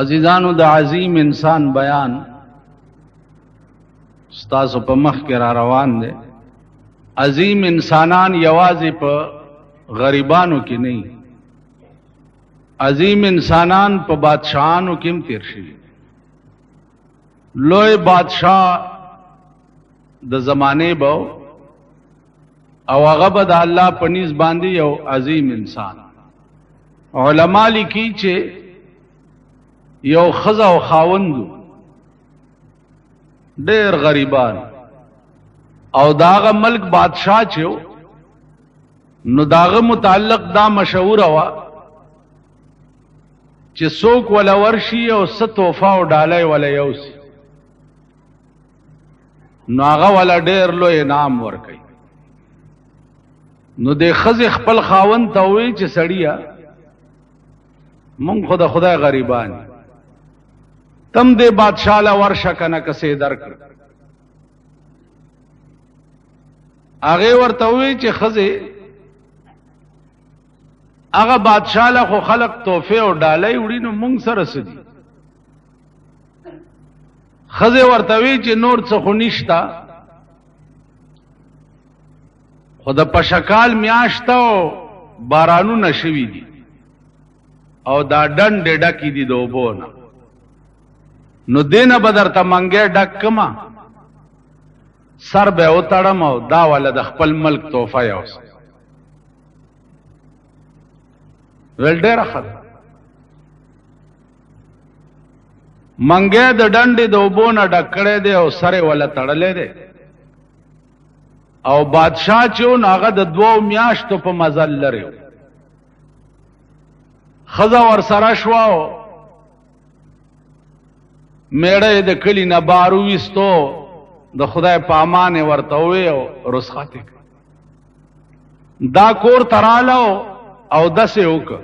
عزیزانو د عظیم انسان بیان ستاسو په مخ کې را روان دی. عظیم انسانان یوازې په غریبانو کې نه، عظیم انسانان په بادشاہانو کې هم تیر شوي. لوی بادشاہ د زمانه به او هغه به د الله په نيز باندې یو عظیم انسان. علما لیکي چې یو ښځه او خاوند ډېر غریبان او داغه ملک بادشاہ چې نو داغه متعلق دا مشهور وا چې څوک ولا ورشي او ست توفا او ډالۍ ولا یوسي نو هغه ولا ډېر لوی انعام ورکړي. نو د ښځې خپل خاوند ته وایي چې سړیه مونږ خو د خدای غریبان تم دې بادشاہ له ورشه کنه کسې درکړ. هغه ورته وایي چې ښځې هغه بادشاہ له خو خلق تحفه او ډالۍ وړي نو مونږ سره څه دي؟ ښځې ورته وایي چې نور څه خو نشته، خو د پشکال میاشت او بارانونه شوي دي او دا ډنډې ډکې دي د اوبو نه، نو دینه به درته منګی ډک کما سر به وتړم او دا والا د خپل ملک تحفه یوسم. ویل ډېره ښه ده. منګی د ډنډې د اوبو نه ډک کړی دی او سر یې وله تړلی دی او بادشاہ چې و نو هغه د 2 میاشتو په مزل لري و. ښځه ورسره شوه او میړه یې د کلي نه بار وویستو، د خدای په امان یې ورته ووی او رخصت یې کړ. دا کور ته راله او داسې وکړ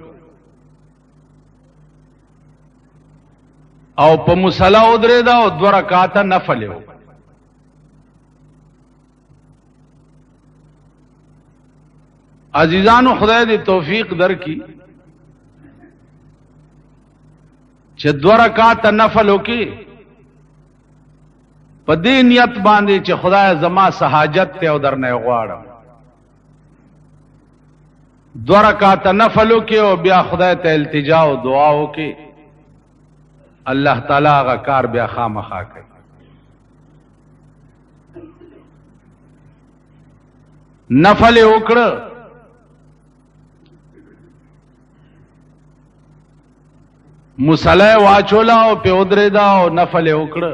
او په مصلی ودرېده او 2 رکعاته نفل یې وکړ. عزیزانو خدای دې توفیق درکړي چې 2 رکعاته نفل وکړي په دې نیت باندې چې خدای زما سہاجت ته او درنه غواړم. 2 رکعاته نفل وکړي او بیا خدای ته التجا او دعا وکړي، الله تعالی هغه کار بیا خامخا کوي. نفل وکړه مصلی واچولا او په ودرېدا او نفل وکړه.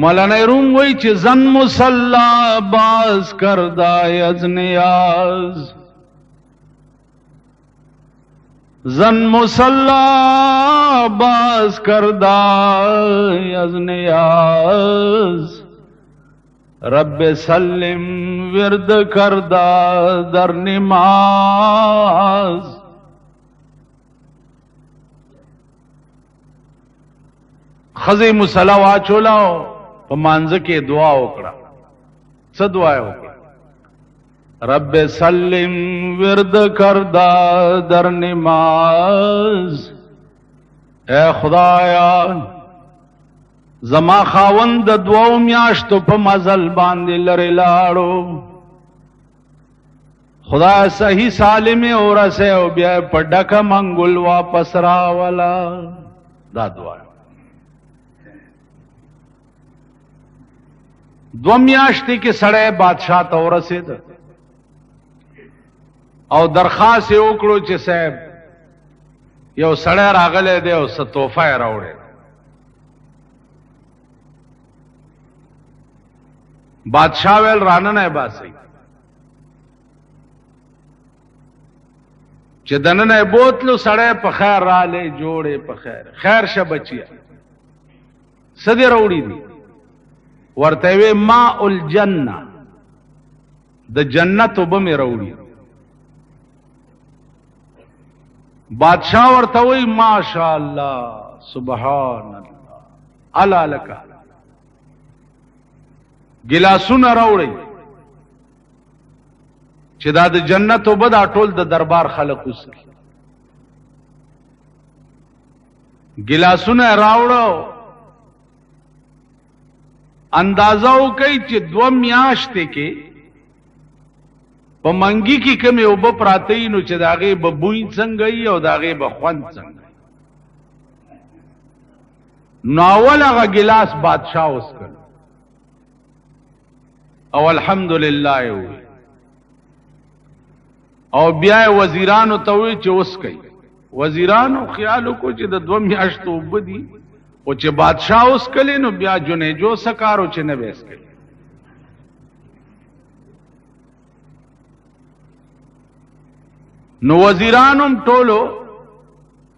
مولانا روم وای چې زن مصلا باز کردای از نیاز، زن مصلا باز کردای از نیاز، رب سلم ورد کردا در نماز. خزی مصلا واچولا په مانځ کې دعا وکړه. څه دعا وکړه؟ رب سلم ورد کردا در نماز، اے خدایا زما خاوند د 2 میاشتو په مزل باندې لري لاړو، خدای صحیح سالم اورسه او بیا په ډکه منګول واپس راولا. دا دعا 2 میاشتې کې سړی بادشاہ ته ورسېد او درخواست یې وکړو چې صاحب یو سړی راغلی دی او څه تحفه یې راوړی. بادشاہ ویل راننه باسئ. چې دننه بوتلو سړی په خیر رالی جوړې په خیر خیر شه بچیا څه دې راوړي دي؟ ورته وی ماء الجنه، د جنت اوبه مې راوړي. بادشاہ ورته وی ماشاء الله سبحان الله الا لک، ګلاسونه راوړي چې دا د جنت اوبه دا ټول د دربار خلق وسکي. ګلاسونه راوړو اندازه وکړئ چې 2 میاشتې کې په منګي کې کومې اوبه پراته وي نو چې د هغې به بوی څنګه وي او د هغې به خوند څنګه وي. نو اول هغه ګلاس بادشاه وڅښل او الحمدلله یې وویل او بیا یې وزیرانو ته وویل چې وڅښئ. وزیرانو خیال وکړو چې د 2 میاشتو اوبه دي او چې بادشاه وڅښلې نو بیا جنیجو څه کار و چې نه به یې څښلې. نو وزیرانو هم ټولو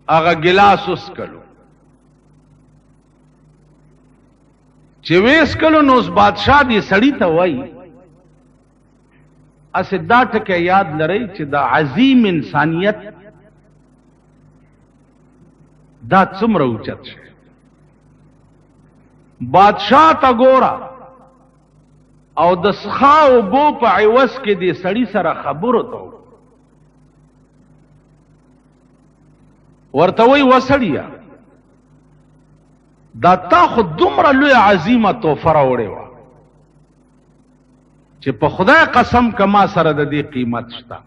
هغه ګلاس وڅښلو چې ویې څښلو نو اوس بادشاه دې سړي ته وایي اسې دا ټکی یاد لرئ چې دا عظیم انسانیت دا څومره اوچت شي. بادشاہ ته ګوره او د څښا اوبو په عوض کې دې سړي سره خبرو ته ورته وایي وسړیه دا تا خو دومره لویه عظیمه تحفه راوړې وه چې په خدای قسم که ما سره د دې قیمت شته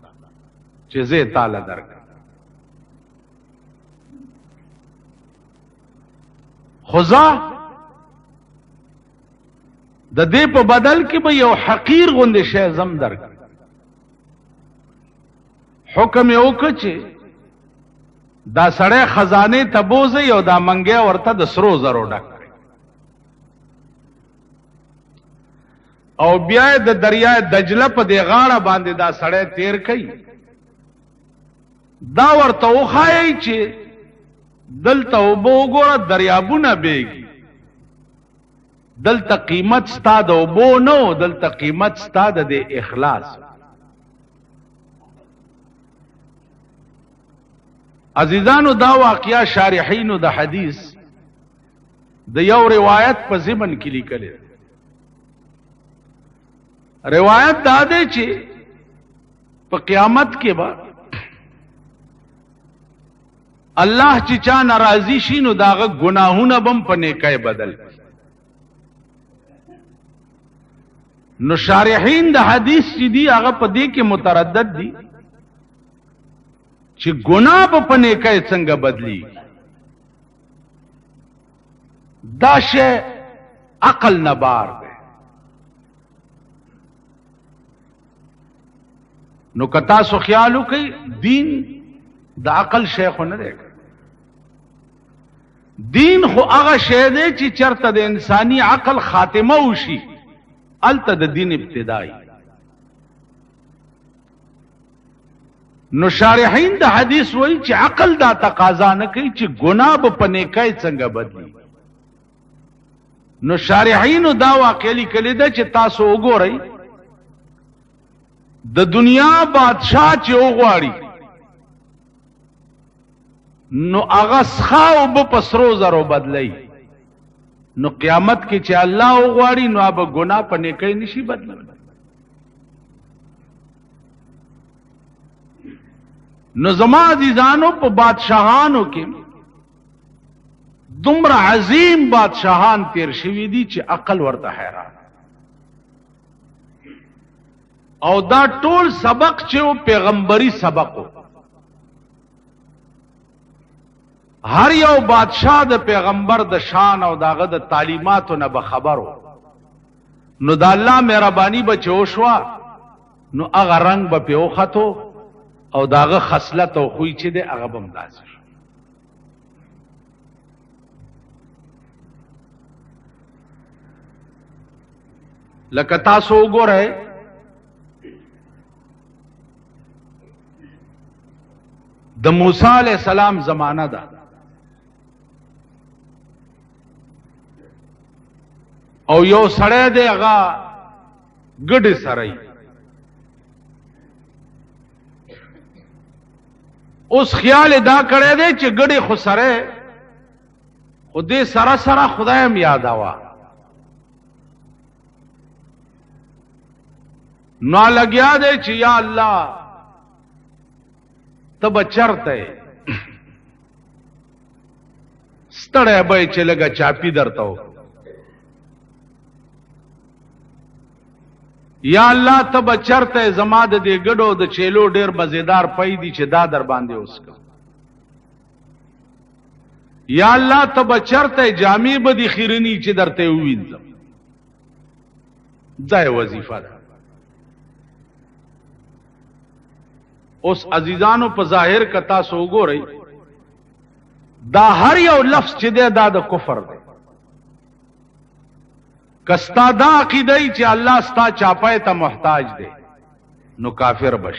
چې زه یې تاله درکړم. خو زه د دې په بدل کې به یو حقیر غوندې شی زم درکړم. حکم یې وکړ چې دا سړی خزانې ته بوځئ او دا منګی ورته د سرو زرو ډک کړئ او بیا یې د دریای دجله په دې غاړه باندې دا سړی تیر کړي. دا ورته وښایئ چې دلته اوبه وګوره دریابونه بیږي، دلته قیمت ستا د اوبو نه و، دلته قیمت ستا د اخلاص. عزیزانو دا واقعیا شارحینو د حدیث د یو روایت په ضمن کې لیکل. روایت دا دی چې په قیامت کې به الله چې چا ناراضي شي نو داغه ګناهونه بم په نیکۍ بدل. نو شارحین د حدیث چې دی هغه په دې کې متردد دي چې ګناه په نیکۍ څنګه بدلی. دا شی عقل نه بار دی. نو که تاسو خیال وکئ دین د عقل شی خو نه دی. دین خو هغه شی دی چې چرته د انساني عقل خاتمه وشي الته د دین ابتدائی. نو شارحین د حدیث وایي چې عقل دا تقاضا نه کوي چې ګناه په نیکۍ څنګه بدلی. نو شارحینو دا واقعه لیکلې ده چې تاسو وګورئ د دنیا بادشاہ چې وغواړي نو هغه څښا اوبه په سرو زرو بدلی. نو قیامت کې چې الله وغواړي نو هغه ګناه په نیکۍ نشي بدلولی. نو زما عزیزانو په بادشاہانو کې دومره عظیم بادشاہان تیر شوي دي چې عقل ورته حیران. او دا ټول سبق چې و پیغمبري سبق و. هر یو بادشاہ د پیغمبر د شان او داغه د تعلیماتو نه به خبرو. نو د الله مهرباني به چې وشوه نو هغه رنگ به پې وختو او داغه خصلت او خوی چې دی هغه به همداسې شو. لکه تاسو وګورئ د موسی علیہ السلام زمانہ ده او یو سړی دی هغه ګډې سره اوس خیال دا کړی دی چې ګډې خو سره خو دې سره سره خدای هم یادوه. نو لګیا دی چې یا الله ته به چرته ستړی به چې لږه چاپی درته وکړو. یا الله ته به چرته زما د دې ګډو د چیلو ډیر مزیدار پي دي چې دا در باندې وسکم. یا الله ته به چرته جامې به دي خیرنی چې درته ووینځم. دا وظیفه ده. اوس عزیزانو په ظاهر کتا سو وګورئ دا هر یو لفظ چې دی دا د کفر دی. کستا دا عقیده چې الله ستا چاپای ته محتاج دی نو کافر بش.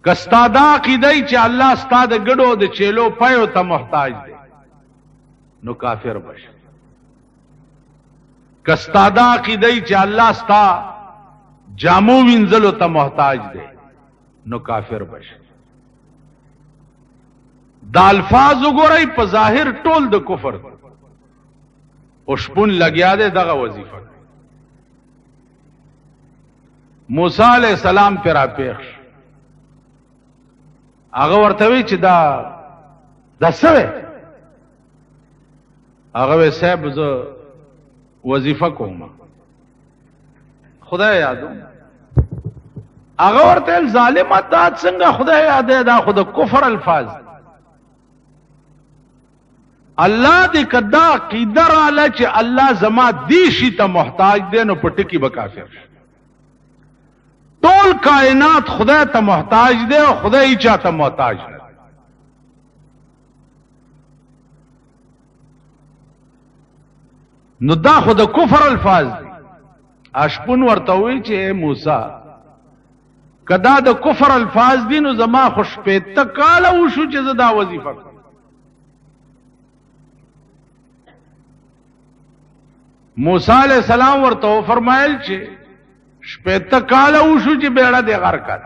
کستا دا عقیده چې الله ستا د ګډو د چیلو پایو ته محتاج دی نو کافر بش. کستا دا عقیده چې الله ستا جامو وینځلو ته محتاج دی نو کافر بش. دا الفاظ وګورئ په ظاهر ټول د کفر دی او شپون لګیا دی دغه وظیفه. موسی علیہ السلام پر راپیښ هغه ورته وی چې دا څه هغه وی صاحب زه وظیفه کوم خدای یادو. هغه ورته ظالمه دا څنګه خدای یاد دا خود کفر الفاظ. الله دې کدا عقیده رااله چې الله زما دې شي ته محتاج دی نو په ټکی به کافر شي. ټول کائنات خدای ته محتاج دی او خدای چا ته محتاج نه. نو دا خود کفر الفاظ دی. اشپون ورته وی چې موسی کدا د کفر الفاظ دي نو زما خوش په تکاله وشو چې زدا وظیفه کوم. موسی علیہ السلام ورته فرمایل چې شپته کاله وشو چې بیړه دې غر کړ.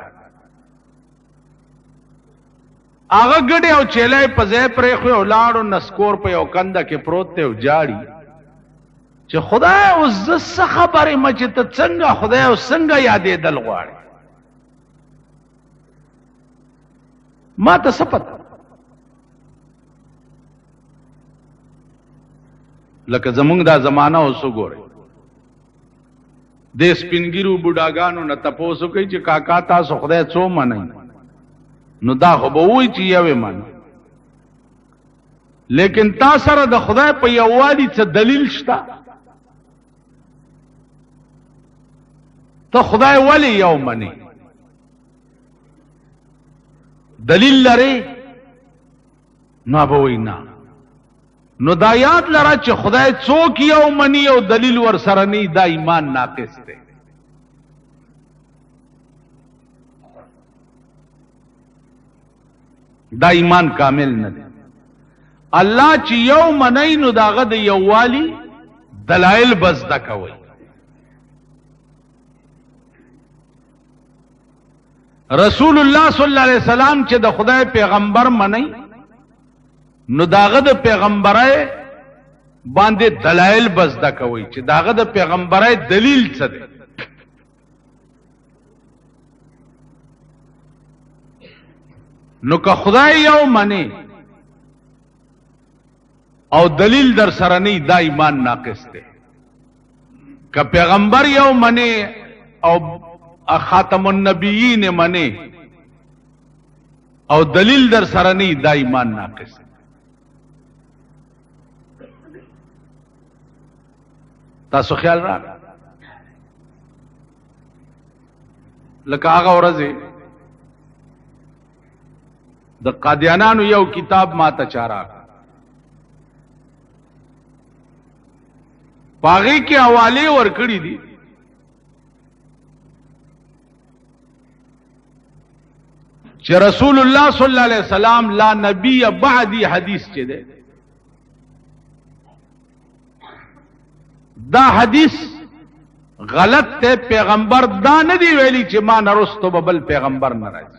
هغه ګډه او چیلې په ځای پرې خو ولاړو نسکور په یو کنده کې پروت ته جاړي چې خدای اوس څه خبره مچ ته څنګه خدای او څنګه یادې دل غواړي. ما ته څه پته لکه زمونږ دا زمانہ اوس وګورئ د سپینګیرو بوډاګانو نه تپوسو کوي چې کاکا تاسو خدای څو منئ نو دا خو به وایي چې یوې منئ. لیکن تا سره د خدای په یووالي څه دلیل شته؟ ته خدای ولی یو منئ؟ دلیل لري؟ نه به وایي نه. نو دا یاد لرا چې خدای څوک یو منی او دلیل ور سره نه دا ایمان ناقص دی. دا ایمان کامل نه دی. الله چې یو منی نو داغه د یووالي دلایل بس دا کوي. رسول الله صلی الله علیه وسلم چې د خدای پیغمبر منی نو داغه د پیغمبرای باندې دلایل بزدا کوي چې داغه د پیغمبرای دلیل څه دی. نو که خدای یو منی او دلیل در سره نه دا ایمان ناقص دی. که پیغمبر یو منی او خاتم النبیین منی او دلیل در سره نه دا ایمان ناقص دی. تاسو خیال را لکه هغه ورځ د قادیانانو یو کتاب ماته چارا پاغي کې حواله ورکړي دي چې رسول الله صلی الله علیه وسلم لا نبی بعدی حدیث چي ده. دا حدیث غلط ته پیغمبر دا نه دی ویلی چې ما نرستو بل پیغمبر ناراض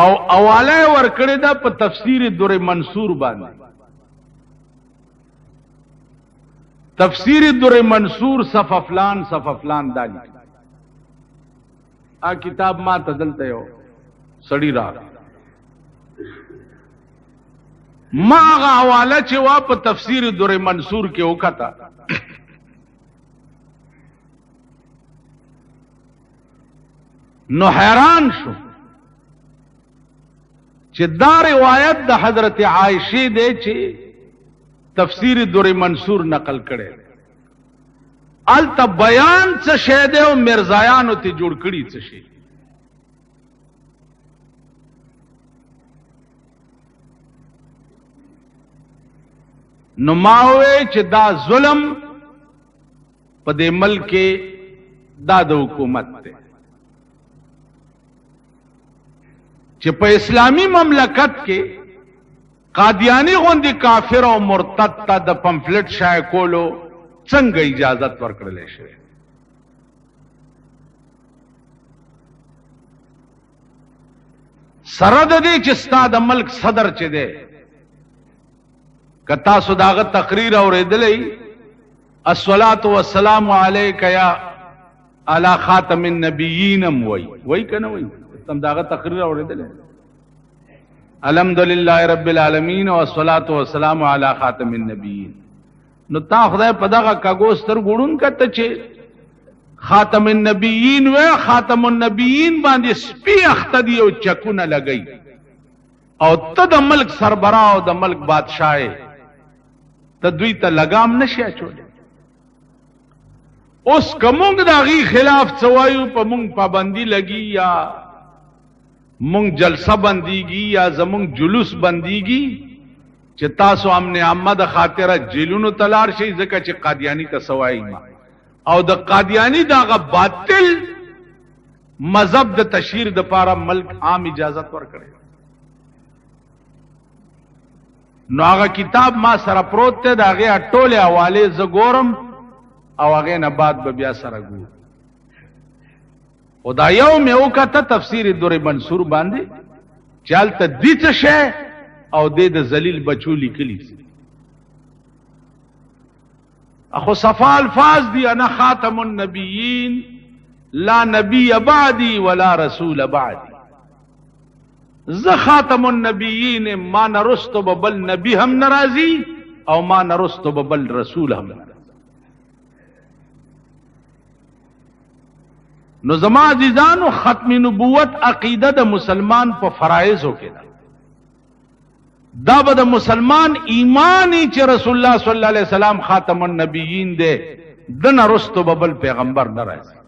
او اواله ورکړی دا په تفسیر در منصور باندې. تفسیر در منصور صف فلان دالی کتاب ما تدلته یو سړی را ما هغه حواله چې وا په تفسیر در منصور کې وکړه نو حیران شو چې دا روایت د حضرت عائشه دی چې تفسیر در منصور نقل کړي الته بیان څه شه دی او مرزایانو ته جوړ کړي څه شي نو ماوي چې دا ظلم په دې ملک کې دا د حکومت ته چې په اسلامی مملکت کې قادیانی غوندي کافر او مرتد ته د پمفلټ شای کولو څنګه اجازت ورکړل شي سره د دې چې ستاسو د ملک صدر چې دی کتا صداغه تقریر اوریدلې الصلاۃ والسلام علیک یا علی خاتم النبیین وای کنه وای تم داغه تقریر اوریدلې الحمدللہ رب العالمین والصلاۃ والسلام علی خاتم النبیین نو تا خدای په دغه کاګوستر ګړون کته چې خاتم النبیین و خاتم النبیین باندې سپی اختدی او چکونه لګی او ته د ملک سربراه او د ملک بادشاہ ته دوی ته لګام نشي اچول اوس کومګ دغه خلاف څوایو په مونږ پابندی لګی یا مونږ جلسه بنديږي یا زمونږ جلوس بنديږي چې تاسو امن عامه د خاطره جیلونو تلار شي ځکه چې قادیانی ته سوای ما او د قادیانی دغه باطل مذهب د تشهیر د پاره ملک عام اجازت ورکړي نو هغه کتاب ما سره پروت ته دغه ټوله حواله زګورم او هغه نه بعد به بیا سره ګور خدا یو مې وکړه تفسیر در منصور باندې چالت دې څه شی او دې د ذلیل بچو لیکلی اخو صفا الفاظ دی انا خاتم النبیین لا نبی بعدی ولا رسول بعدی ز خاتم النبیین ما نرستو ببل نبی هم ناراضی او ما نرستو ببل رسول هم ناراضی نو زما عزیزانو ختم نبوت عقیده د مسلمان په فرایض کې دا به د مسلمان ایمانی چې رسول الله صلی الله علیه وسلم خاتم النبیین دی د نرستو ببل پیغمبر ناراضی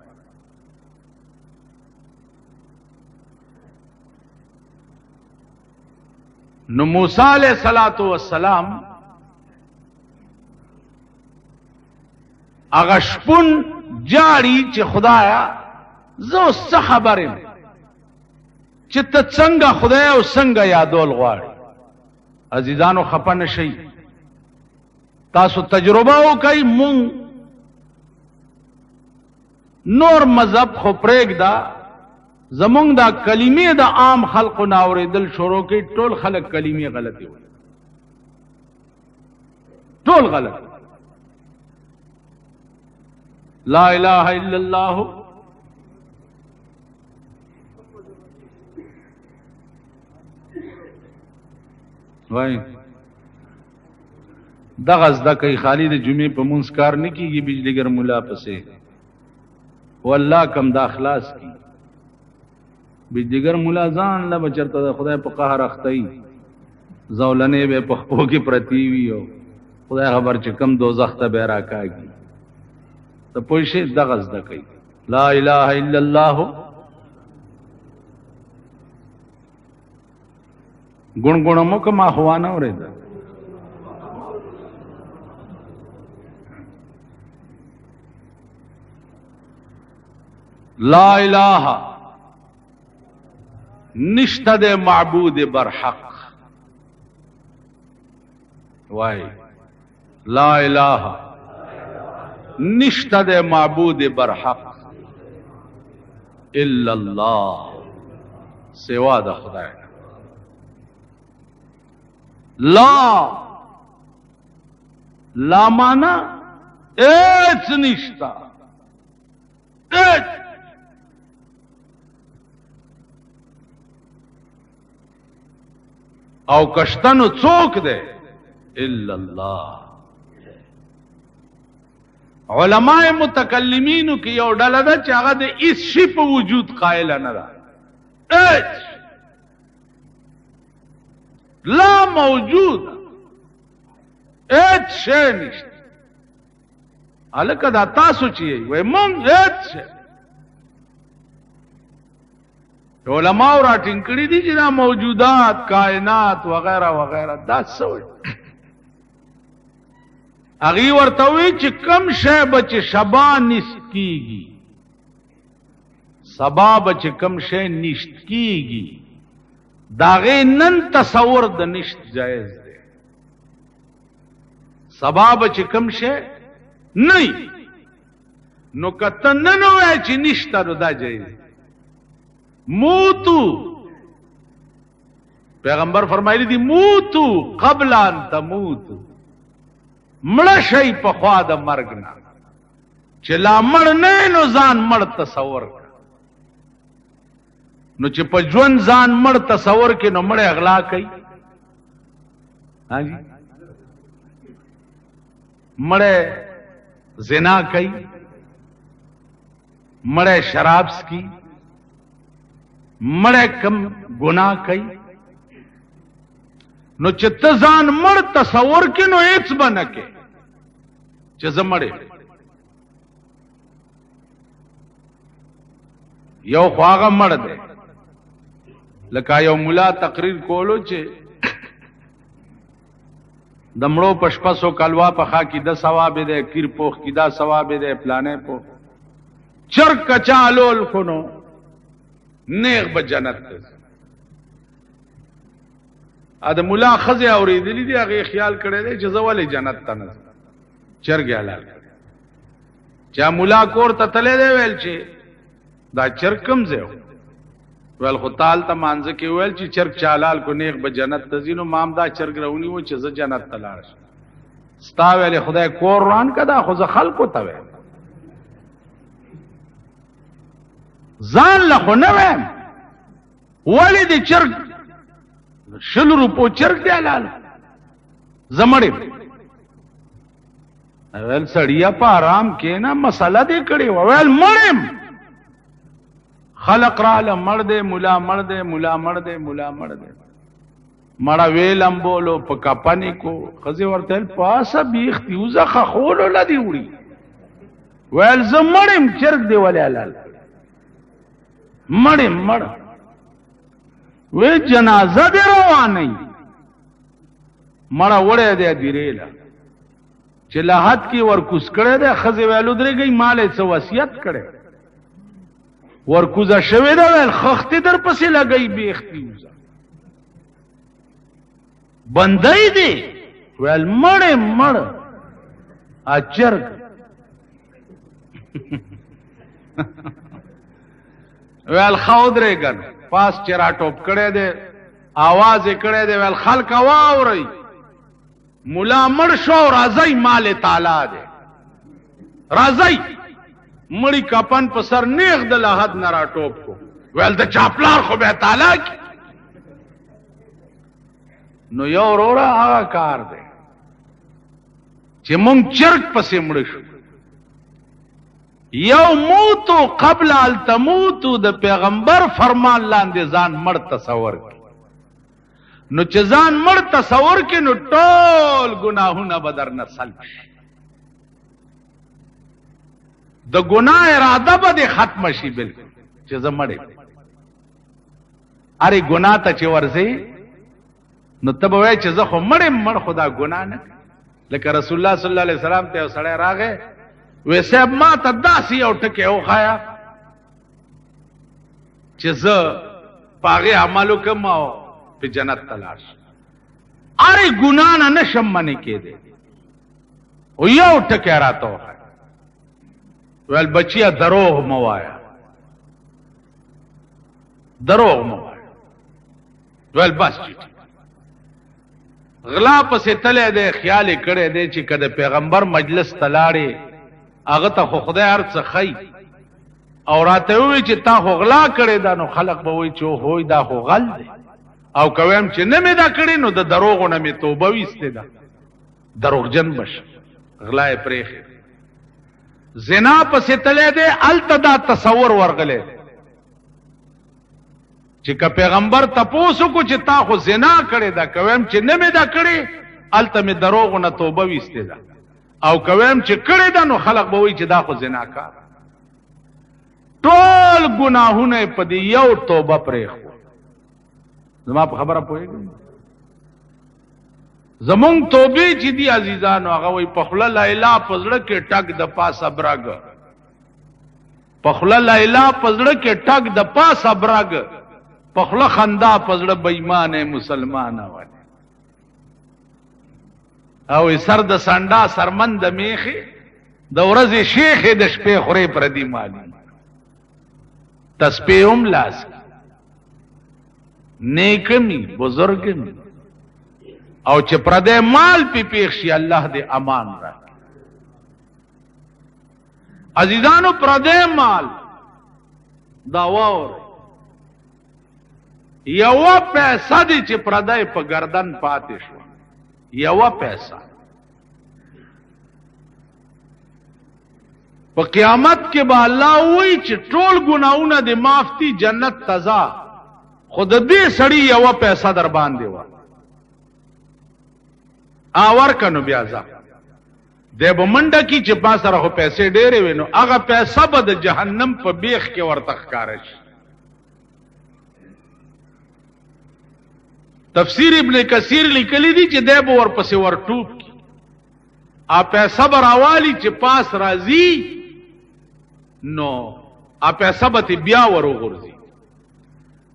نو موسی علیہ الصلوۃ والسلام اغه شپون جاری چې خدایا زه څه خبرم چې ته څنګه خدای او څنګه یادول غواړي عزیزانو خپه نشئ تاسو تجربه وکئ مونږ نور مذهب خو پرېږدا زمونږ دا کلمې د عام خلقو نه اورېدل شروع کړي ټول خلک کلمې غلطي وایي ټول غلط لا اله الا الله وای دغه زده کوي خالد جمعې په مونږ کار نه کیږي بجلیګر مولا پسې والله کم دا اخلاص کی بجلیګر مولا ځان لا بچرته خدای په قهر اختی زولنې به په خپو کې پرتی وی او خدای خبر چې کم دوزخ ته به راکاږي ته پوښې دغه زده کوي لا اله الا الله گنگن مک ما خوانا اورېدا لا الہ نشته د معبود برحق وای لا الہ نشته د معبود برحق الا الله سوا د خدای لا مانا ایچ نشتا ایچ او کشتنو څوک دی الا الله. علماء متکلمینو کې یو ډله ده چې هغه د هیڅ شي په وجود قائل نه ده، لا موجود، هیڅ شی نشته. هلکه دا تاسو چې وایي مونږ هیڅ شی، علماء را ټینګ کړي دي چې دا موجودات کائنات وغیرہ وغیرہ دا څه وایي. هغې ورته وایي چې کم شی به چې شبا نشت کېږي، سبا به چې کم شی نشت کېږي، د هغې نن تصور د نشت جایز دی. سبا به چې کم شی نه نو که ته نن ووایې چې نشته نو دا جایز دی. موتو پیغمبر فرمایلی دی موتو قبل ان تموتو، مړه شئ په خوا د مرګ نه، چې لا مړ نه نو ځان مړ تصور کړه. نو چې په ژوند ځان مړ تصور کې نو مړ اغلا کوي، ها جی مړ زنا کوي، مړ شراب سکی، مړ کم گناہ کوي. نو چې ته ځان مړ تصور کې نو هیڅ به نه کې چې زه مړ یم. یو خو هغه مړ دی لکه یو ملا تقریر کولو چې د مړو په شپه سو کلوا پخا کې د ثواب دی، کیر پوخ کې دا ثواب دی، پلانې پوخ چرګ کچا لول خونو نیغ به جنت ته. ا د ملا خزه اوریدلی دی، هغه خیال کړی دی چې زه ولې جنت ته نه ځم، چرګ حلال کړی. چا ملا کور ته تللی دی، ویل چې دا چرګ کوم ځای و؟ ویل خو تال ته مانځه کې ویل چې چرګ چا حلال کو نیغ به جنت ته ځي. نو مام دا چرګ راونیو چې زه جنت ته لاړ شم. ستا ویلې خدای کور روان که دا خو زه خلکو ته ویم، ځان له خو نه ویم. ولې د چرګ 100 روپو چرګ دی حلال، زه مړ یم. ویل سړیا په آرام کښېنه، مسله دې کړې وه. ویل مړ یم، خلق راله مړ دی، ملا مړ دی، ملا مړ دی، ملا مړ دی. مړه ویلم بولو په کپنې کو. ښځې ورته ویل پاسه بیخ دي وزه خخولو له دې وړي. ویل زه مړ یم، چرګ دی ولې حلال مړ یم مړ. وی جنازه دی روانه مړه وړی دی دیریله چې لحد کې ورکوز کړی دی. ښځې ویل ودرېږئ مال یې څه وصیت کړی، ورکوزه شوې ده. ویل خښتې در پسې لګئ بیختی وزه بندی دی. ویل مړ یم مړ چرګ. ویل ښه ودرېږه، پاس چې را ټوپ کړی دی، آواز یې کړی دی. ویل خلک واورئ، ملا مړ شو، راځئ مال تعالی دی، راځئ. مړی کپن په سر نیغ د لحد نه را ټوپ کو. ویل د چاپلار خو به تعالی کی. نو یو وروره هغه کار دی چې مونږ چرګ پسې مړه شو. یو موتو قبل ان تموتو د پیغمبر فرمان لاندې ځان مړ تصور کی. نو چې ځان مړ تصور کی نو ټول ګناهونه به در نه سلب شي. د ګناه اراده به دې ختمه شي بلکل چې زه مړ یم. ارې ګناه ته چې ورځې نو ته به وایې چې زه خو مړ یم، مړ خو دا ګناه نه. لکه رسول الله صلی الله علیه وسلم ته یو سړی راغی، وی صاحب ما ته داسې یو ټکی وښایه چې زه په هغې عمل وکړم او په جنت ته لاړ شم. ارې ګناه نه نشم منې کېدی، او یو ټکی راته وښایه. ویل بچیا دروغ مه وایه، دروغ مه وایه. ویل بس چیټي غلا پسې تلی دی، خیال یې کړی دی چې که د پیغمبر مجلس ته لاړې هغه ته خو خدای هر څه ښیي، او راته ووایي چې تا خو غلا کړې ده، نو خلق به وایي چې هوی دا خو غل دی، او کوم چې نه مې دا کړی نو د دروغو نه مې توبه ویسته ده دروغجن بش غلای پرېخ زنا پسې تلې ده التدا تصور ورغله چې که پیغمبر تاسو کو چې تا خو زنا کړی دا کوم چې نه مې دا کړی الته مې دروغو نه توبه ویسته ده او کوم چې کړی دا نو خلق به وایي چې دا خو زنا کار ټول ګناهونه په دې یو توبه پرېخ زما په خبره پوهیږئ زمونږ توبې چې دي عزیزانو هغه وایي په خوله لا اله په زړه کې ټک د پاسه برګ په خوله لا اله په زړه کې ټک د پاسه برګ په خوله خندا په زړه بېایمانه مسلمانه وای او سر د سنډا سرمن د میخې د ورځې شیخې د شپې خورې پردي مالي تسبیح هم لاس نیکمی بزرگمی او چې پردې مال پی پیښ شي الله دې امان راکړي عزیزانو پردې مال دا وور یو پیسہ دی چې پردې په گردن پاتې شو یو پیسہ په قیامت کې به الله وایي چې ټول ګناونه دې معاف دي جنت تزا خود دې سړی یو پیسہ در باندې و اور کنو بیا ځه د بمنډه کی چې با سره هو پیسې ډېرې وینو هغه پیسې به د جهنم په بیخ کې ورته ښکار شي تفسیر ابن کثیر لیکلی دی چې د به ورپسې ورټوب کی ا پیسې براوالی چې پاس راځي نو ا پیسې به بیا وروغورځي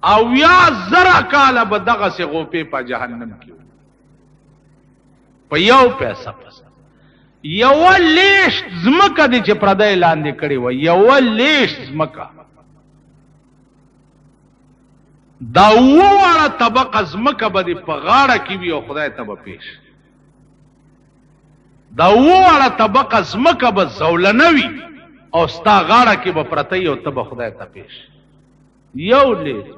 او یا زرا کاله به دغه سي غوپې په جهنم کې په یو پیسہ پس یو لیش زمکه دي چې پردای لاندې کړي و یو لیش زمکه دا وړه طبقه زمکه به په غاړه کې وي او خدای ته به پیش دا وړه طبقه زمکه به زولنوي او ستا غاړه کې به پرته او ته به خدای ته پیش یو لیش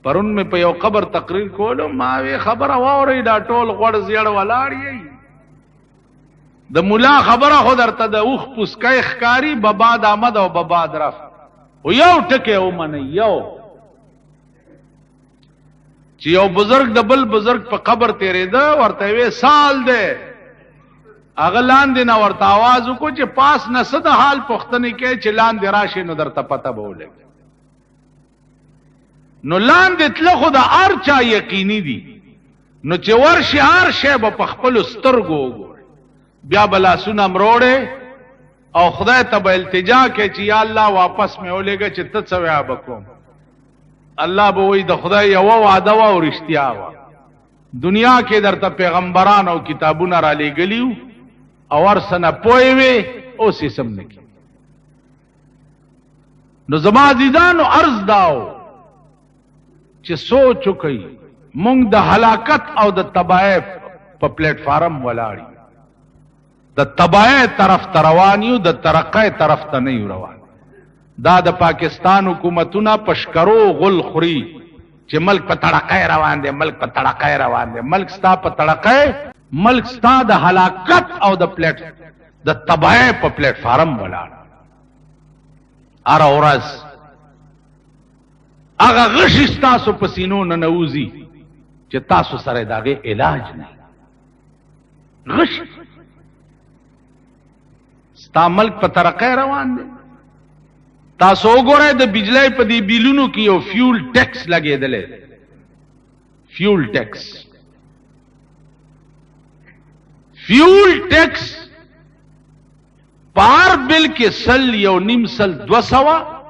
پرون میں په یو قبر تقریر کولو ما وی خبره واوري دا ټول غړ زیړ ولاړ یي د مولا خبره خو درته د اوخ پوسکای خکاری بباد آمد او بباد رف او یو ټکه او من یو چې یو بزرگ د بل بزرگ په قبر تیرې ده ورته وی سال ده اغلان دې نه ورته आवाज وکړو چې پاس نه صد حال پختنه کې چلان دی راشي نو درته پته به ولګي نو لاندې تل خو د ارچا یقیني دي نو چې ورشي هر شی په خپل سترګو وګوري بیا بلا سونه مروړې او خدای ته به التجا کوي چې یا الله واپس مې ولېږه چې ته ثواب وکوم الله به وایي د خدای یو وعده وا او رښتیا وا دنیا کې درته پیغمبران او کتابونه را لېږلیو او ورسنه پوي وي او سم نه کی نو زما عزیزانو عرض داو چې سوچ وکړي مونږ د هلاکت او د تباہی په پلیټ فارم ولاړی د تباہی طرف ته روان یو د ترقۍ طرف ته نه یو روان دا د پاکستان حکومتونه پشکرو غل خوري چې ملک په تړقۍ روان دی ملک په تړقۍ روان دی ملک ستا په تړقۍ ملک ستا د هلاکت او د پلیټ د تباہی په پلیټ فارم ولاړ ار اورز اغه غش تاسو پسینو نه نوزي چې تاسو سره داغه علاج نه غش ستا ملک په ترقې روان دي تاسو وګورئ د بجلی په دې بیلونو کې یو فیول ټیکس لګېدل فیول ټیکس پار بل کې سل یو نیم سل 200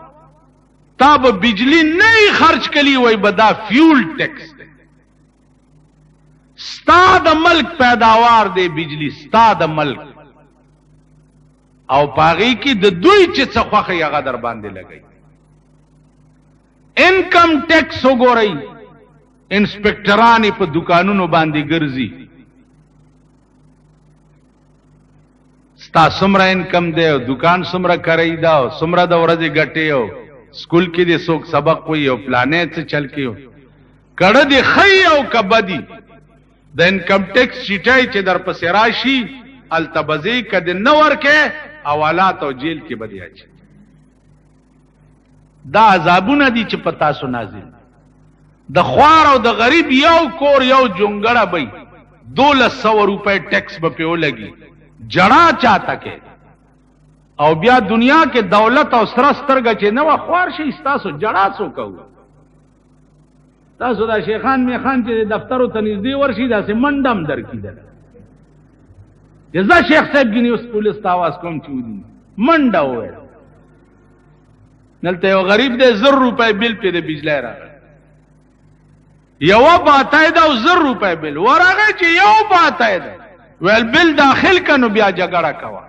تاب بجلی نہیں خرچ کلی وئی بدا فیول ٹیکس دے ستا د ملک پیداوار دے بجلی ستا د ملک او پاغی کی د دوی چې څه خوخه هغه در باندې لګی انکم ټیکس وګورئ انسپکټرانی په دکانونو باندې ګرځي ستا سمره انکم دی دکان سمره کوي دا سمره د ورځې ګټي स्कूल کې دې څوک سبق وي او پلانې څه چل کېو کړه دې خی او کبدي د انکم ټیکس چټای چې در پسې راشي التبزی کده نور کې حوالات او جیل کې بدیا چي دا عذابونه دي چې پتا سو نازل د خوار او د غریب یو کور یو جونګړه بې 1200 روپے ټیکس به پیو لګي جڑا چاته کې او بیا دنیا کې دولت او سرسترګه چې نو خوار شي تاسو جڑا سو کوو تاسو دا شیخان میخان چې دفترو ته نږدې ورشي دا سه منډم درکیدل جزا شیخ صاحب گنی اس پولیس تاواز کوم چودی منډه وې نلته یو غریب دې 100 روپے بل په دې بجلی راغی یو باتای دا 100 روپے بل ورغه چې یو باتای دا ول بل داخل کنو بیا جګړه کوا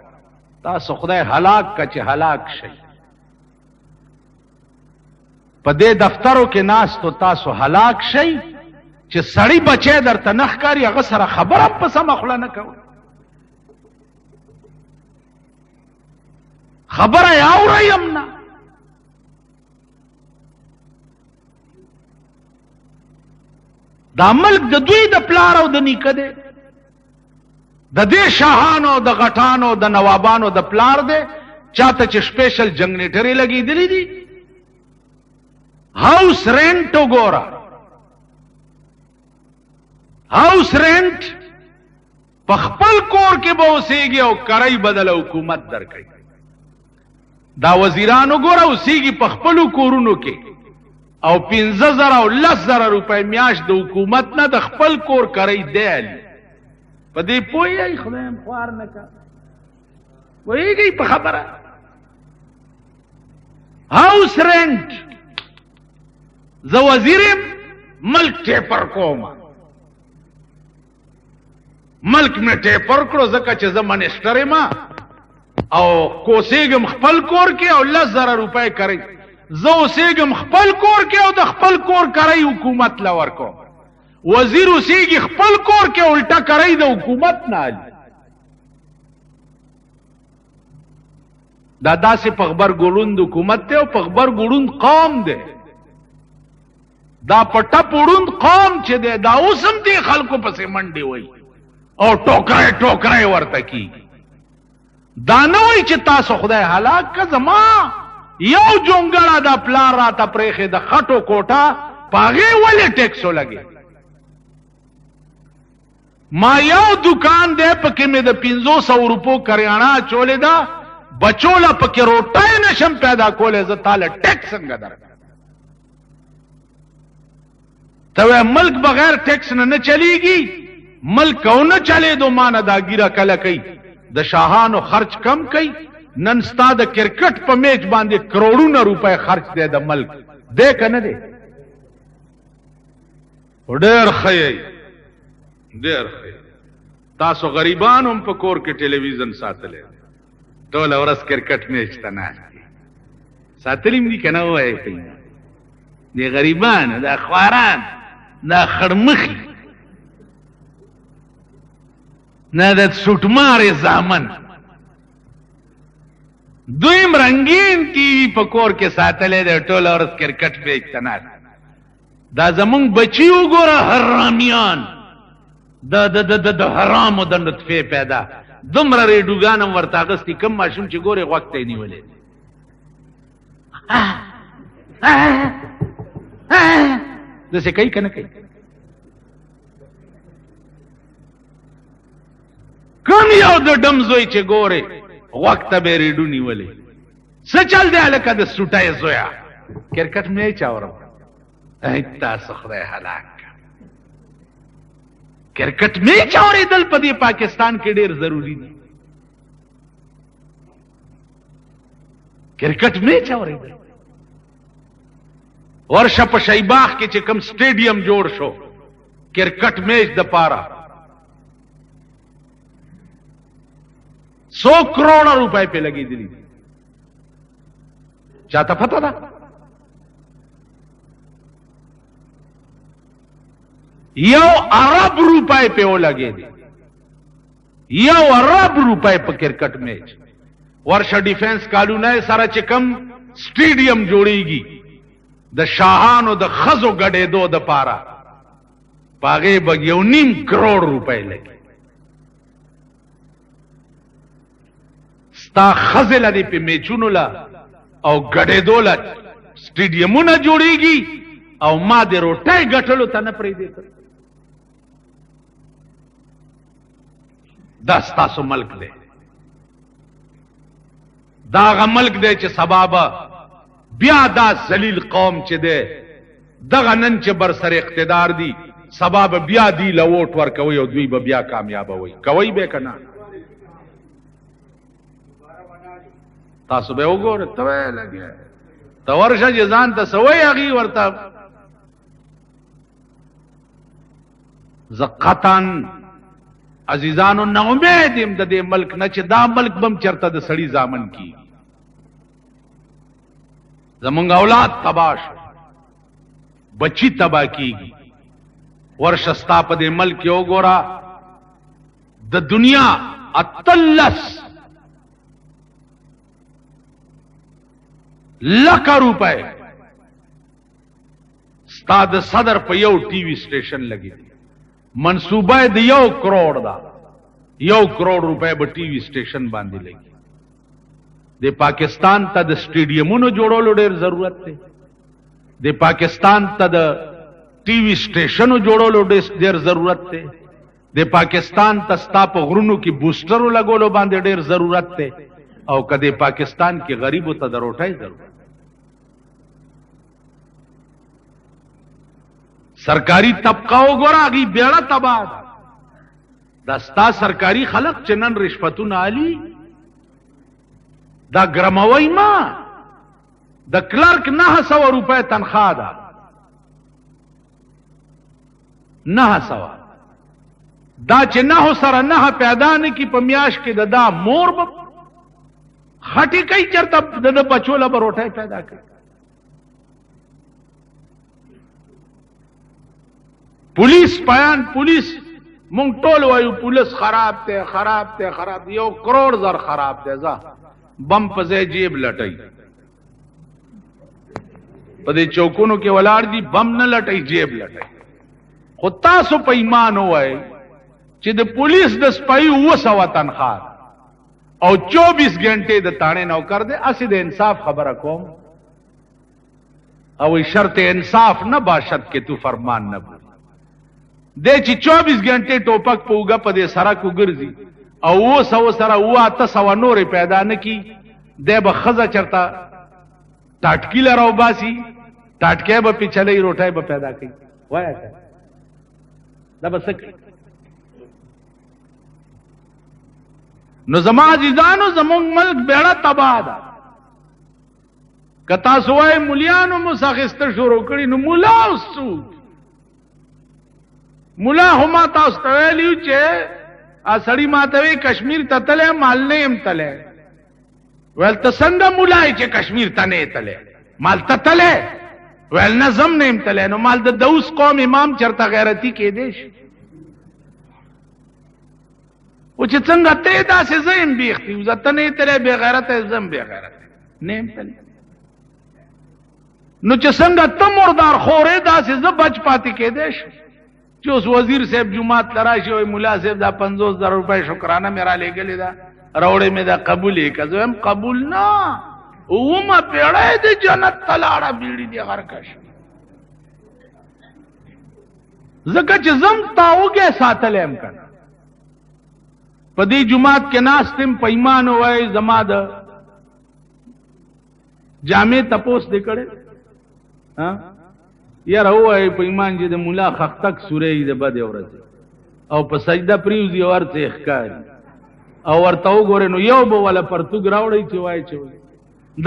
تاسو خدای هلاک کچ هلاک شي په دې دفترو کې ناس تو تاسو هلاک شي چې سړی بچي درته نخ کاری هغه سره خبره په سم خپل نه کوي خبره اوریم نه دا ملک د دوی د پلار او د نیکه دی د دې شاهانو د غټانو د نوابانو د پلار دی چاته چې سپیشل جنریټرې لګېدلې دي house rent गोरा house rent पखपल कोर के बोसेगी और करई बदल हुकूमत दर कई दा वजीरानो गोरा उसीगी पखपलू कोरुनो के और 15,000 और 10,000 रुपए म्याश द हुकूमत ना द खपल कोर करई दे अली पदे पोई खुदाम ख्वार न का वही गई खबर हाउस रेंट ز وزیرم ملک ټیپر کوم ملک می ټیپر کړو ځکه چې زه منسټر ما او کوسېګم خپل کور کې او 10,000 روپے کوي زه اوسېګم خپل کور کې او د خپل کور کوي حکومت لا ورکو وزیر اوسېږي خپل کور کې الټا کوي د حکومت نه دا داسې پخبر ګوروند حکومت ته او پخبر ګوروند قوم دی دا پټه پوروند قوم چې دی دا اوسم دی خلکو پسې منډي وای او ټوکرای ټوکرای ورته کی دا نه وای چې تاسو خدای هلاک کا زما یو جونګړه دا پلان را ته پرېخه د خټو کوټه پاغه ولې ټیکسو لګي ما یو دکان دی پکې مې د 500 روپو کریانا چولې دا بچولا پکې روټای نشم پیدا کولې ز تعالی ټیکس څنګه در تو ملک بغیر ٹیکس نه چلیږي ملک او نه چلے دو مان داګیرا کله کوي د شاهانو خرچ کم کوي نن ستا د کرکټ په میچ باندې کروڑونه روپے خرچ دی د ملک دې کنه دی ډېر خی تاسو غریبانو په کور کې ټلویزیون ساتلې ټول ورځ کرکټ میچ ته نه ساتلیم دي کنه وای دی غریبان د خواران دا خړمخي نه د سټمارې زامن دویم رنگین ټي وي په کور کې ساتلې د ټول ورځ کرکټ میچ ته نه دا زمونږ بچي وګوره حرامیان د حرامو د نطفه پیدا دومره ریډوګانم ورته اغستې کم ماشوم چې ګورې غوږ ته یې نیولې دسې کوي که نه کوي کم یو د ډم زوی چې ګورې غوږ ته به یې ریډو نیولې څه چل دی هلکه د سوټی زویا کرکټ میچ اورم تاسو خدای هلاک کرکټ میچ اورېدل په دې پاکستان کې ډېر ضروري دي کرکټ میچ اورېدل ورشه په شیباغ کې چې کوم سټیډیم جوړ شو کرکټ میچ د پاره 100 کروڑ روپے په لګېدلي چاته پته ده یو ارب روپے په ولګېدي یو ارب روپے په کرکټ میچ ورشه ډیفنس کالونه سره چې کم سټیډیم جوړیږي د شاهانو د خزو ګډېدو د پاره، پاغه به 1.5 کروڑ روپے لګي. ستا خزل دی په میچونو لا او ګډېدو لا سټیډیمونه جوړیږي او ما د روټۍ ګټلو ته نه پرې دی. دا ستاسو ملک دی، دا غ ملک دی چې سبابه بیا دا ذلیل قوم چې دی دغه نن چې بر سر اقتدار دی سبب بیا دی لوټ ورکوي او دوی به بیا کامیابوي. کوي به کنه؟ تاسو به وګوره ته لګي ته ورشه جزان ته سوي اغي ورته زقتن عزیزانو نه امیدم د دې ملک نه چې دا ملک بم چرته د سړی زامن کی زمونږ اولاد تباش بچی تبا کیږي. ورشستا په دې ملک یو ګورا د دنیا اتلس لک روپے ستا د صدر په یو ټي وي سټیشن لګی دی. منصوبه د 1 کروڑ دا 1 کروڑ روپے به ټي وي سټیشن باندې لګي. د پاکستان ته د سټیډیمونو جوړولو ډېر ضرورت دی. د پاکستان ته د ټي وي سټیشنو جوړولو ډېر ضرورت دی. د پاکستان ته ستا په غرونو کې بوسټرو لګولو باندې ډېر ضرورت دی. او کده پاکستان کې غریبو ته د روټۍ ضرورت. سرکاری طبقه وګوره غي بیړه تباد دستا سرکاری خلق چنن رشوتونه علی دا ګرموي ما د کلرک 900 روپے تنخواه ده 900 دا چې 9 سره 9 پیدا نه کی په میاش کې دا مور خټی کوي چرته د بچوله بروټه پیدا کوي. پولیس پیان پولیس مونږ ټول وایو پولیس خراب ته خراب ته خراب 1 کروڑ زر خراب ته ځه بم په جیب لټای په دې چوکونو کې ولاړ دي بم نه لټای جیب لټای. خو تاسو په ایمان وای چې د پولیس د سپای 200 تنخواه او 24 غنټه د تانه نوکر دی. اسی د انصاف خبره کوم او شرط انصاف نه باشد کې تو فرمان نه بول دې چې 24 غنټه ټوپک پوګه په دې سره کو ګرځي او 200 سره 800 نور پیدا نه کی دې به خزه چرتا ټاټکی لراو باسي ټاټکې به پیچلې روټای به پیدا کوي. وای دا بس نو زما عزیزانو زمونږ ملک بیړه تباه ده. کتا سوای مولیانو مساخسته شروع کړي نو مولا اوسو مولا هما تاسو ته ویلو چې اسړی ماته کشمیر ته تله مال نه هم تله ول ته څنګه مولای چې کشمیر ته نه تله مال ته تله ول نظم نه هم تله نو مال د دوس قوم امام چرته غیرتی کې دیش او چې څنګه ته داسې زم بیختی وزته نه تله به غیرت زم به غیرت نه هم تله نو چې څنګه ته مردار خورې داسې ز بچ پاتې کې دیش چې اوس وزیر صاحب جمعات لراشي او مولا صاحب دا 50000 روپے شکرانه میرا لګلې دا راوړې مې دا قبول کزم قبول نه او ما پیړې د جنت تلاړه بیړې دی غرکش زکه چې زم تاوګه ساتلم کنه په دې جمعات کې ناستم پېمان وای زما د جامع تپوس دکړې ها یاره وای په ایمان چې د مولا خختک سورې د بد اورته او په سجده پریوزي ورته ښکاری او ورته وګوره نو یو به ولا پرتګ راوړی چې وای چې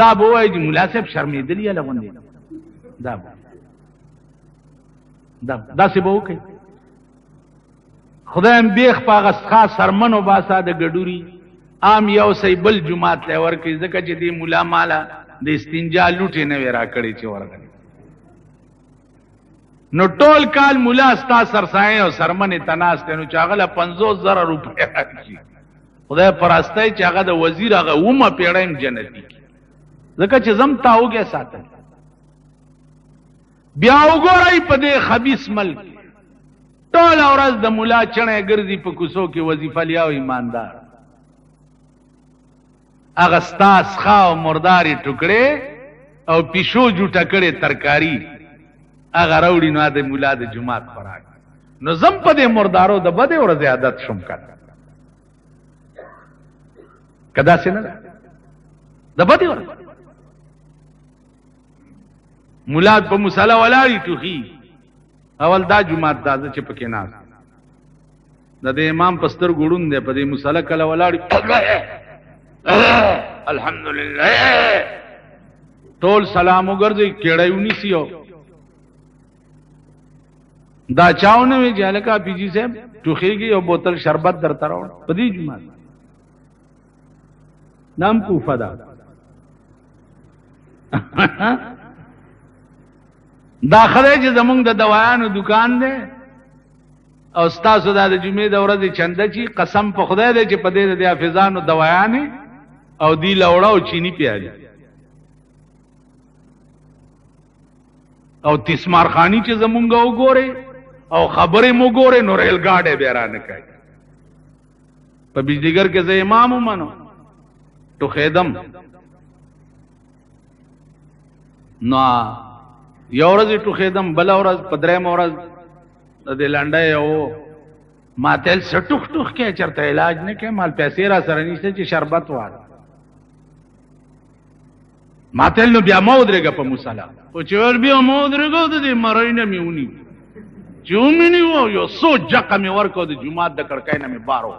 دا به وای چې مولا صاحب شرمېدلی لغوندې دا څه به وکړي خدایم بیخ پاغه خاص سرمنو باسا د ګډوري عام یو سی بل جمعات له ورکې ځکه چې دی مولا مالا د استنجا لوټې نه ورا کړی چې ورغلی نو ټول کال مولا ستا سرسای او سرمنې تناسته نو چاغله 50000 روپے راکړي خدای پرستای چې هغه د وزیر هغه ومه پیړایم جنتی ځکه چې زم تاوګه ساتل. بیا وګورئ په دې خبيث ملک ټول ورځ د مولا چڼې ګرځي په کوڅو کې وظیفه لیاو ایماندار. هغه ستاس خاو مرداري ټوکړې او پیشو جوټه کړې ترکاری هغه راوړي نو د مولا د جمعات خوراک. نو زم په دې مردارو د بده ورځ عادت شوم کړ. کدا څنګه د بده ورځ مولا په مصلا ولاړی ټوخي اول دا جمعات دازه چې پکې ناز د امام پستر ګړون دی په دې مصلا کله ولاړی الحمدلله ټول سلام وګرځي کېړایونی سیو دا چاونه وی جالکا پیجی صاحب ټوخیږي او بوتل شربت درته راوړ په دې جمعات نام کوفه دا دا خدای چې زمونږ د دوايانو دکان دی او ستاسو د جمعې د ورځې چنده چی قسم په خدای دی چې په دې د حافظانو دوايانې او دی لوړه او چینی پیالي او تسمار خانی چې زمونږ وګوره او خبرې مو ګوره نو ریل گاډي به را نه کوي. په بجلیګر کې زه امام ومنو تو خیدم نو یو ورځ ټوخېدم بل ورځ په درېم ورځ د دې لنډۍ او ما تل سټوخ ټوخ کې چرته علاج نه کې مال پیسې را سره نشته چې شربت وار ما تل نو بیا مو درګه په مصلا او چې ور بیا مو درګه د دې مرینه میونی چې ومني وو یو سو جقه می ورکو د جمعات د کړکای نه می بارو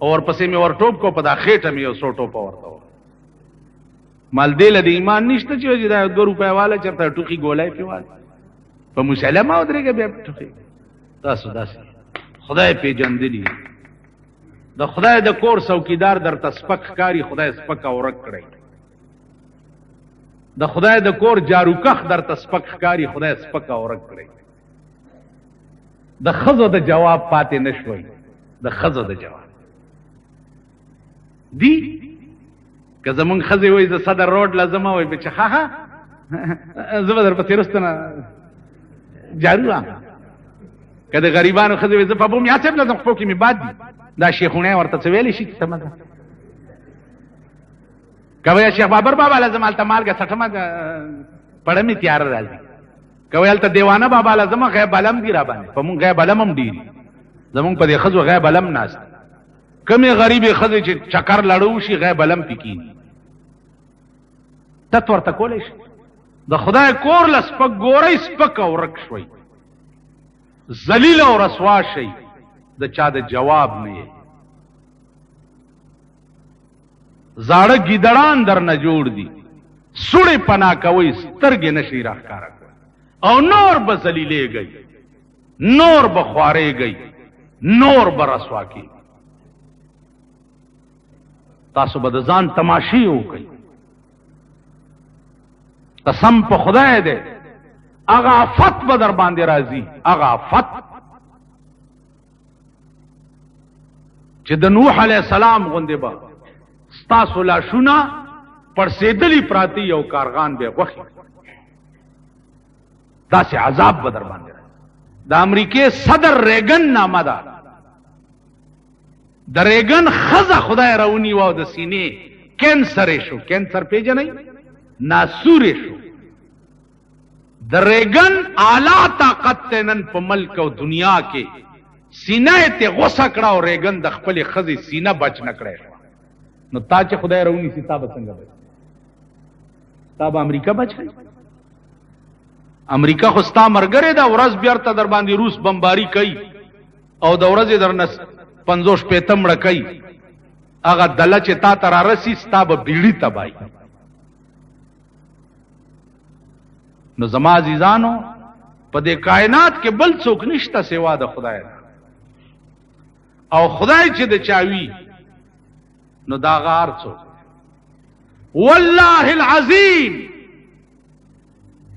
اور پسې می ور ټوپ کو په دا خېټه می یو سو ټوپ ورته مال دې له ایمان نشته چې دا 2 روپیا والا چرته ټوخي ګولای پیوال په مسلمه او درګه بیا ټوخي تاسو داسې خدای پیجندلی د خدای د کور څوکیدار در تسپک کاری خدای سپک اورک کړی د خدای د کور جاروکخ در تسپک کاری خدای سپک اورک کړی د خزو د جواب پاتې نشوي د خزو د جواب دی که زمونږ خزې وای ز صدر روډ لازم وای بچ ها ها زبر په تیرستنه جارو کده غریبانو خزې وای ز په بوم یا څه لازم خو کې می باد دا شیخونه ورته ویلې شي تمه کوي شیخ بابر بابا لازم الته مالګه سټمه پړمې تیار راځي کوي الته دیوانه بابا لازم غیب علم دی را باندې په مونږ غیب علم هم دی زمونږ په دې خزو غیب علم ناس کمه غریبې خزې چې چکر لړو شي غیب علم پکې تت ورته کولې شي د خدای کور لسپک ګورې سپک او رک شوي ذلیل او رسوا شي د چا د جواب نه زاړه ګیدړان در نه جوړ دي سړې پنا کوي سترګې نشي راخاره او نور به ذلیلې گئی نور به خوارې گئی نور به رسوا کی تاسو به ځان تماشې وکړئ قسم په خدای دې هغه آفت به در باندې راځي هغه آفت چې د نوح علیه السلام غوندې به ستاسو لاشونه پړسېدلي پراته یو کارغان به غوښي داسې عذاب به در باندې راځي. د امریکې صدر ریګن نامه ده د ریګن خزه خدای راونی و د سینې کینسر شو کینسر پیژنئ ناسور شو د ریګن اعلی طاقت نن په ملک او دنیا کې سینه ته غوسه کړه او ریګن د خپل خزه سینه بچ نه کړي نو تا چې خدای راونی سي تا به څنګه بچ تا به امریکا بچ کړي امریکا خو ستا مرګره دا ورځ بیرته در باندې روس بمباری کوي او د ورځې درنس 50 پیتم رکای هغه دله چې تا تر رسی ستا به بیړی تبای نو زما عزیزانو په دې کائنات کې بل څوک نشته سوا د خدای او خدای چې د چاوي نو دا غار څوک والله العظیم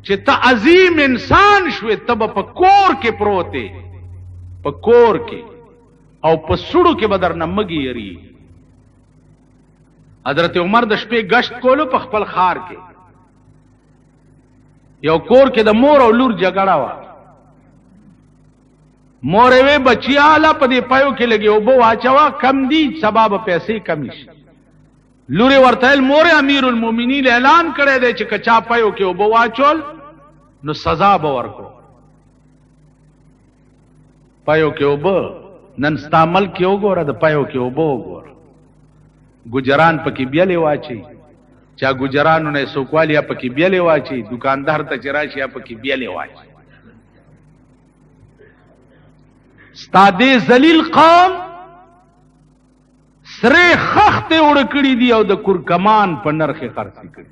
چې ته عظیم انسان شوې تب په کور کې پروته په کور کې او په سړو کې بدر نه مګي یری حضرت عمر د شپې گشت کولو په خپل خار کې یو کور کې د مور او لور جګړه وا مور وی بچیا لا په دې پایو کې لګي او بو واچوا کم دي سبب پیسې کمی شي لوري ورته مور امیر المؤمنین اعلان کړی دی چې کچا پایو کې او بو واچول نو سزا به ورکو پایو کې او بو نن استعمال کې وګوره د پایو کې او بو وګوره ګجران پکې بیلې واچي چا ګجرانو نه سوکوالیا پکې بیلې واچي دکاندار ته چراشیا پکې بیلې واچي ستاده ذلیل قوم سره خخته وړکړي دي او د کورکمان په نرخه خرڅ کړي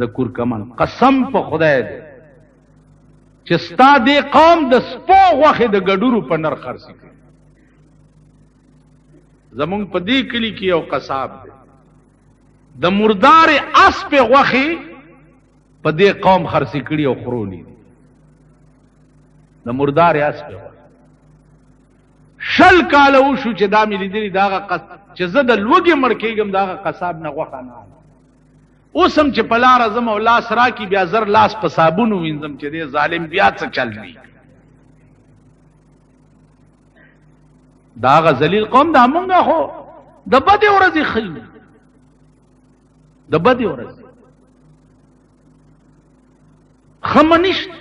د کورکمان قسم په خدای دې چې ستاده قوم د سپو غوخه د ګډورو په نرخ خرڅ کړي زمون په دې کلی کې یو قصاب دی د مردار اسب غوخه په دې قوم خرڅ کړي او خورونی د مردار اسب شل کال وشو چې دا مې لیدلی داغه چې زه د لوګي مړ کېږم داغه قصاب نه غوخه نه اوس هم چې په لار اعظم او لاس راکې بیا زر لاس په صابون وینځم چې دې ظالم بیا څه چل دی داغه ذلیل قوم دا مونږه خو د بدې ورځې خل د بدې ورځې خمنشت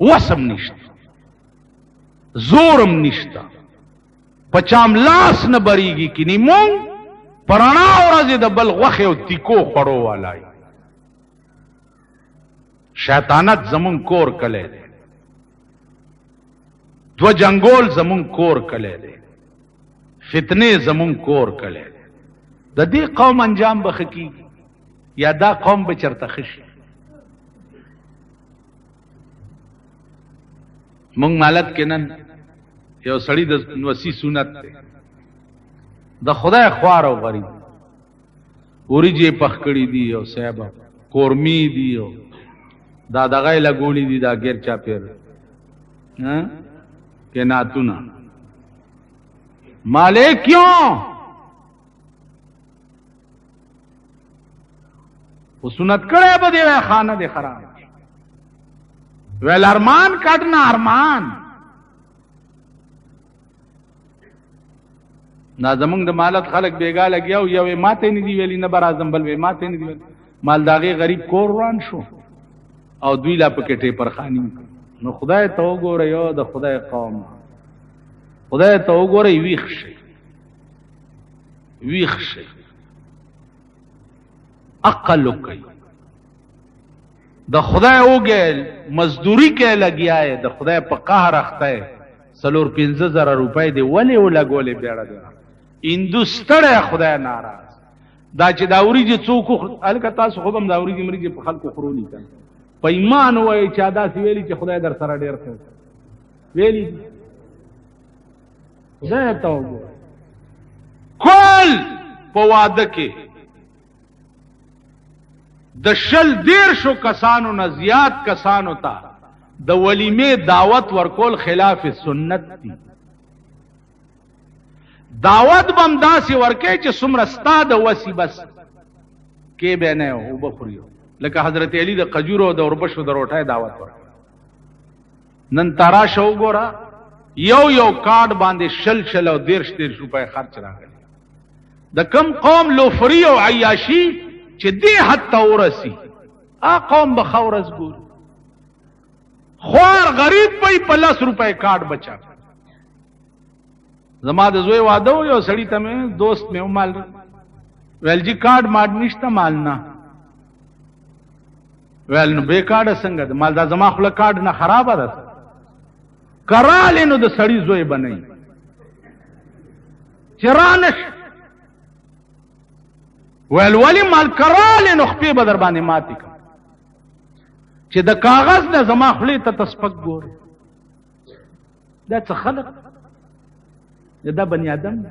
وسم نشته زورم نشته پچام لاس نه بریږي کې نیمون پرانا ورځې د بل غوخه او تیکو خړو والای شیطانت زمون کور کله دی دو جنگول زمون کور کله دی فتنه زمون کور کله دی د دې قوم انجام بخکی یا دا قوم به چرته خشي مونږ مالت کې نن یو سړی د وسی سنت دی د خدای خوار او غریب اوریجه پخکړی دی او صاحب کورمی دی او دا دغه لګولی دی دا غیر چا پیر ها کہ ناتونا مالے کیوں وہ سنت کړه به دی خانه دی خراب ویل ارمان کټنا ارمان نا زمونږ د مالت خلق بیګا لګیاو یو ماته نه دی ویلی نه برازم بل وی ماته نه دی ویلی مالداغي غریب کور روان شو او دوی لا پکې ټیپر خانی نو خدای ته وګوره یو د خدای قوم خدای ته وګوره ویښ شي عقل کوي د خدای اوګل مزدوری کې لګیا ہے د خدای په قهر اخته سلور 15000 روپۍ دی ولې ولګولې بیړه ده اندوستړه خدای ناراض دا چې داوري چې څوک الکه تاسو خو هم داوري چې مریض په خلکو خورونی کړي په ایمان وای چې ادا سی ویلي چې خدای در سره ډیر ښه ویلي خدای ته وګوره کول په واده کې د شل دیر شو کسانو نه زیات کسانو ته د ولیمه دعوت ورکول خلاف سنت دي دعوت بم داسې ورکې چې څومره ستا د وسی بس کې به نه او بخوریو لکه حضرت علی د قجورو د اوربشو د روټای دعوت ورکړ نن تارا شو ګورا یو کارت باندې شل او 13 روپے خرچ راغلی د کم قوم لوفری او عیاشی چې دې حتی ورسی قوم به خورز ګور خوار غریب په 50 روپے کارت بچا زما د زوی واده یو سړی ته مې دوست مې مال ویل جی کارت ماډ نشته مال نه ویل نو به کارت څنګه مال دا زما خپل کارت نه خراب ده کراله نو د سړی زوی بنئ چرانش ویل ولی مال کراله نو خپې بدر باندې ماتي چې د کاغذ نه زما خپل ته تسپک ګوري دا څه خلق دا بنی آدم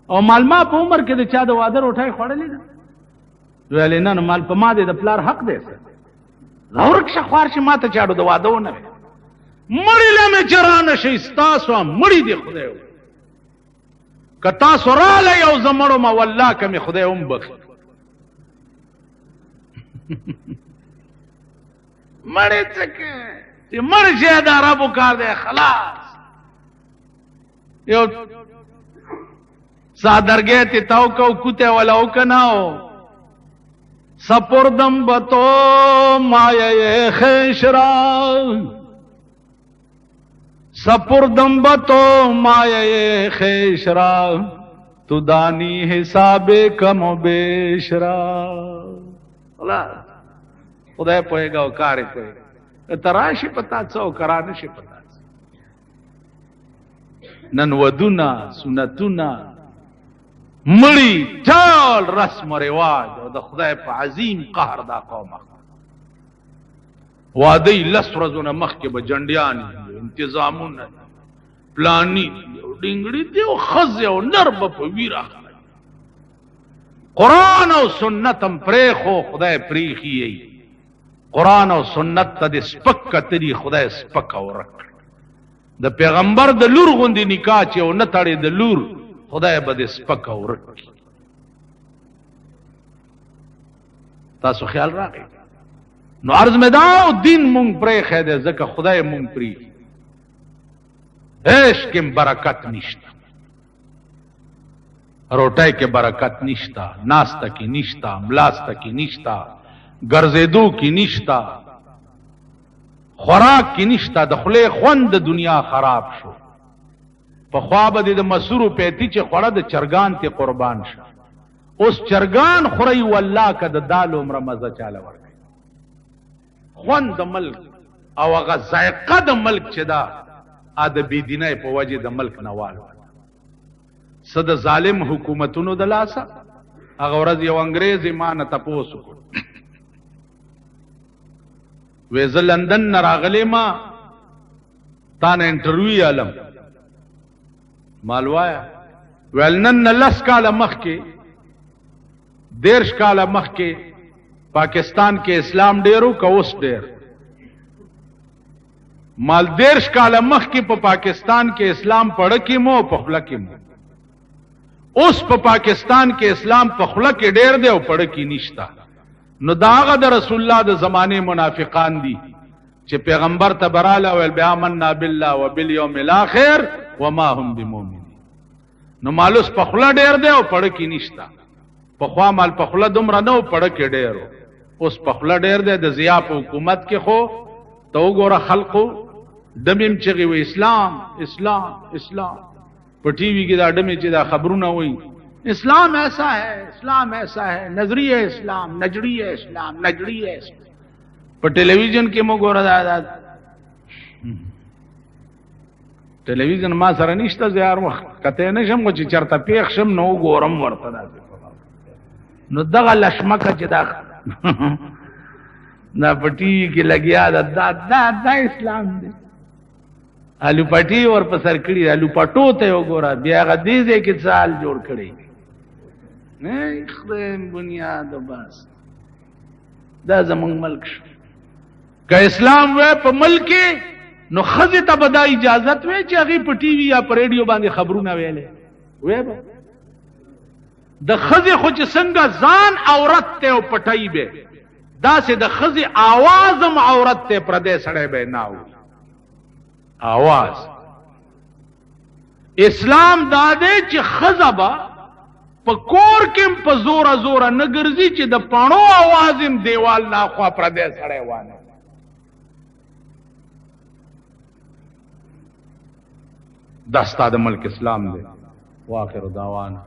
او مال ما په عمر کې د چا د واده روټای خوړلې ده ویل نه مال په ما دې د پلار حق دی ورک شخوار چې ما ته چاړو د واده ونه مړی له مې چې رانه شئ ستاسو مړی دی خدای و که تاسو راله یو زه مړو ما والله که مې خدای هم بخي مړی څه کوي چې مړ شي د عربو کار دی خلاص یو سادرگے تی تاو کو کتے والاو کناو سپردم بتو مایه خیشرا سپردم بتو مایه خیشرا تو دانی حساب کم و بیشرا خدای پوئے گا و کاری پوئے گا تراشی پتا څو کرانشی پتا نن ودونا سنتونا مړی ټول رسم و رواج او د خدای په عظیم قهر دا قوم واده لس ورځونه مخکې به جنډیان انتظامونه پلانی ډینګړي دی او خزه او نر به په ویرا قرآن او سنت هم پرېخو خدای پریخي قرآن او سنت ته د سپک کتري خدای سپک او رک د پیغمبر د لور غوندې نکاح چې او نه تړي د لور خدای به د سپک او رک تاسو خیال راغی نو عرض مې دا او دین مونږ پرېښی دی ځکه خدای مونږ پرېږي عشق کې برکت نشته روټۍ کې برکت نشته ناسته کې نشته ملاسته کې نشته ګرځېدو کې نشته خوراک کې نشته د خولې خوند د دنیا خراب شو پخوا به د مسورو پیتی چې خوړه د چرګان ته قربان شه اوس چرګان خوري والله که د دال عمره مزه چاله ورکړي خوند د ملک او هغه ذایقه د ملک چې دا د بېدینۍ په وجې د ملک نه والو څه د ظالم حکومتونو د لاسه هغه ورځ یو انګریز ما نه تپوس وکړ وې زه لندن نه راغلی ما تا نه انټرویو علم مالوایا ویل نن نه لس کاله مخکې دېرش کاله مخکې پاکستان کې اسلام ډېرو که اوس ډېر مال دېرش کاله مخکې په پاکستان کې اسلام پړه کې مو په خوله کې مو اوس په پاکستان کې اسلام په خوله کې ډېر دی او پړه کې نشته نو دا هغه د رسول الله د زمانه منافقان دي چې پیغمبر ته براله ویل بیا آمنا بالله وبالیوم الاخر وما هم بمؤمنین نو مالوس په خوله ډېر دی او پړه کې نشته پخوا مال په خوله دومره نه او پړه کې ډېر اوس په خوله ډېر دی د ضیا په حکومت کې خو ته وګوره خلقو ډمیم چغې وي اسلام اسلام اسلام په ټي وي کې دا ډمې چې دا خبرونه وایي اسلام ایسا ہے اسلام ایسا ہے نظریہ اسلام نجریہ اسلام نجریہ اسلام پر ٹیلیویژن کې مو ګوره دا ټیلیویژن ما سره نشته زیار وخت کته نشم چې چرته پیښ شم نو ګورم ورته نو دغه لشمکه چې دا نا پټی کې لګیا دا اسلام دی الو پټی ور په سر کړی الو پټو ته وګوره بیا غدیزه کې ځال جوړ کړی نه خدای بنیاد بس دا زمونږ ملک شو که اسلام وې په ملک نو خزه ته بدا اجازت وې چې هغه په ټي وي یا په ریډیو باندې خبرونه ویلې وې د خزه خو چې څنګه ځان عورت ته او پټای به دا سه د خزه आवाज هم عورت ته پردې سړې به ناو आवाज اسلام دا دې چې خزبا په کور کې په زور زور نه ګرځي چې د پانو आवाज هم دیوال نه خوا پردې سړې وانه دستا د ملک اسلام دې واخر دعوانا